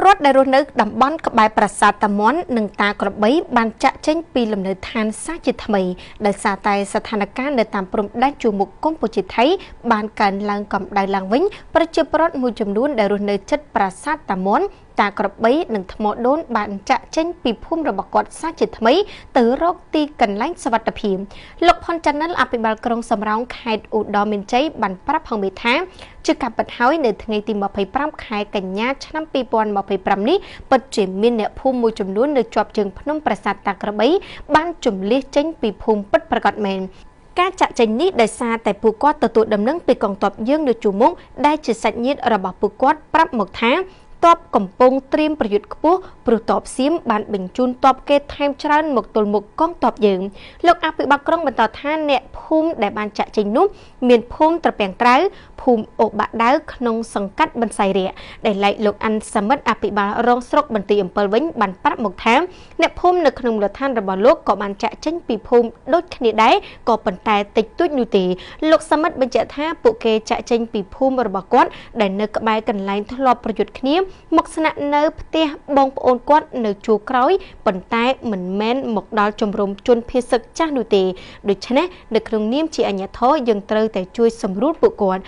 រដ្ឋដែលរស់នៅតំបន់ក្បែរប្រាសាទតាមាន់និងតាក្របីបានចាក់ចេញពីលំនៅឋានសាជាថ្មីដោយសារតែស្ថានភាពនៅតាមព្រំដែនជួរមុខកម្ពុជាថៃបានកើនឡើងកម្ដៅឡើងវិញប្រជាពលរដ្ឋមួយចំនួនដែលរស់នៅជិតប្រាសាទតាមាន់តាក្របីនិងថ្មដូនបានចាក់ចេញពីភូមិរបស់គាត់សាជាថ្មីទៅរកទីកន្លែងសុវត្ថិភាពលោកផុនចាន់និលអភិបាលក្រុងសំរោងខេត្តឧត្តរមានជ័យបានប្រាប់ផងមេថាជាការពិតហើយនៅថ្ងៃទី25ខែកញ្ញាឆ្នាំ2025នេះពិតជាមានអ្នកភូមិមួយចំនួននៅជាប់ជើងភ្នំប្រាសាទតាក្របីបានជម្លៀសចេញពីភូមិពិតប្រាកដមែនការចាក់ចេញនេះដោយសារតែពួកគាត់ទទួលដំណឹងពីកងទ័ពយើងនៅជួរមុខដែលជាសាច់ញាតិរបស់ពួកគាត់ប្រាប់មកថាតបកំពុងត្រៀមប្រយុទ្ធខ្ពស់ព្រោះតបសៀមបានបញ្ជូនតបគេថែមច្រើនមកទល់មុខកងទ័ពយើងលោកអភិបាលក្រុងបន្តថាអ្នកភូមិដែលបានចាក់ចេញនោះមានភូមិត្រពាំងត្រៅភូមិអូបាក់ដៅក្នុងសង្កាត់បន្សៃរាដែលឡែកលោកអាន់សាមិតអភិបាលរងស្រុកបន្ទាយអំពិលវិញបានប្រាប់មកថាអ្នកភូមិនៅក្នុងមូលដ្ឋានរបស់លោកក៏បានចាក់ចេញពីភូមិដូចគ្នាដែរក៏ប៉ុន្តែតិចតួចនោះទេលោកសាមិតបញ្ជាក់ថាពួកគេចាក់ចេញពីភូមិរបស់គាត់ដែលនៅក្បែរកន្លែងធ្លាប់ប្រយុទ្ធគ្នាមកស្នាក់នៅផ្ទះបងប្អូនគាត់នៅជួរក្រោយប៉ុន្តែមិនមែនមកដល់ជំរំជនភៀសសឹកចាស់នោះទេដូច្នេះនៅក្នុងនាមជាអាជ្ញាធរយើងត្រូវតែជួយសម្រួលពួកគាត់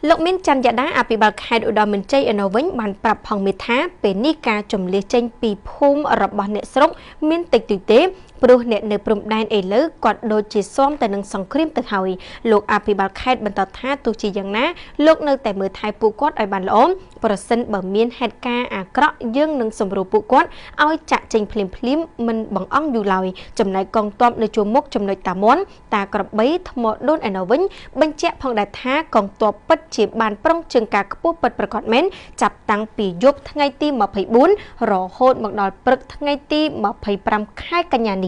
លោកមានច័ន្ទយ៉ាដាអភិបាលខេត្តឧត្តរមានជ័យឯណោះវិញបានប្រាប់ផងមេថាពេលនេះការជំលះចេញពីភូមិរបស់អ្នកស្រុកមានតិចតួចទេព្រោះអ្នកនៅព្រំដែនឥឡូវគាត់ដូចជាស៊ាំតែនឹងសង្គ្រាមទៅហើយលោកអភិបាលខេត្តបន្តថាទោះជាយ៉ាងណាលោកនៅតែមើលថែពួកគាត់ឲ្យបានល្អប្រសិនបើមានហេតុការណ៍អាក្រក់យើងនឹងសម្រួលពួកគាត់ឲ្យចាក់ចេញភ្លាមមិនបង្អង់យូរឡើយចំណែកកងទ័ពនៅជួរមុខចំណុចតាមាន់តាក្របីថ្មដូនឯណោះវិញបញ្ជាក់ផងដែរថាកងទ័ពពិតជាបានប្រុងជើងការខ្ពស់ពិតប្រាកដមែនចាប់តាំងពីយប់ថ្ងៃទី24រហូតមកដល់ព្រឹកថ្ងៃទី25ខែកញ្ញានេះ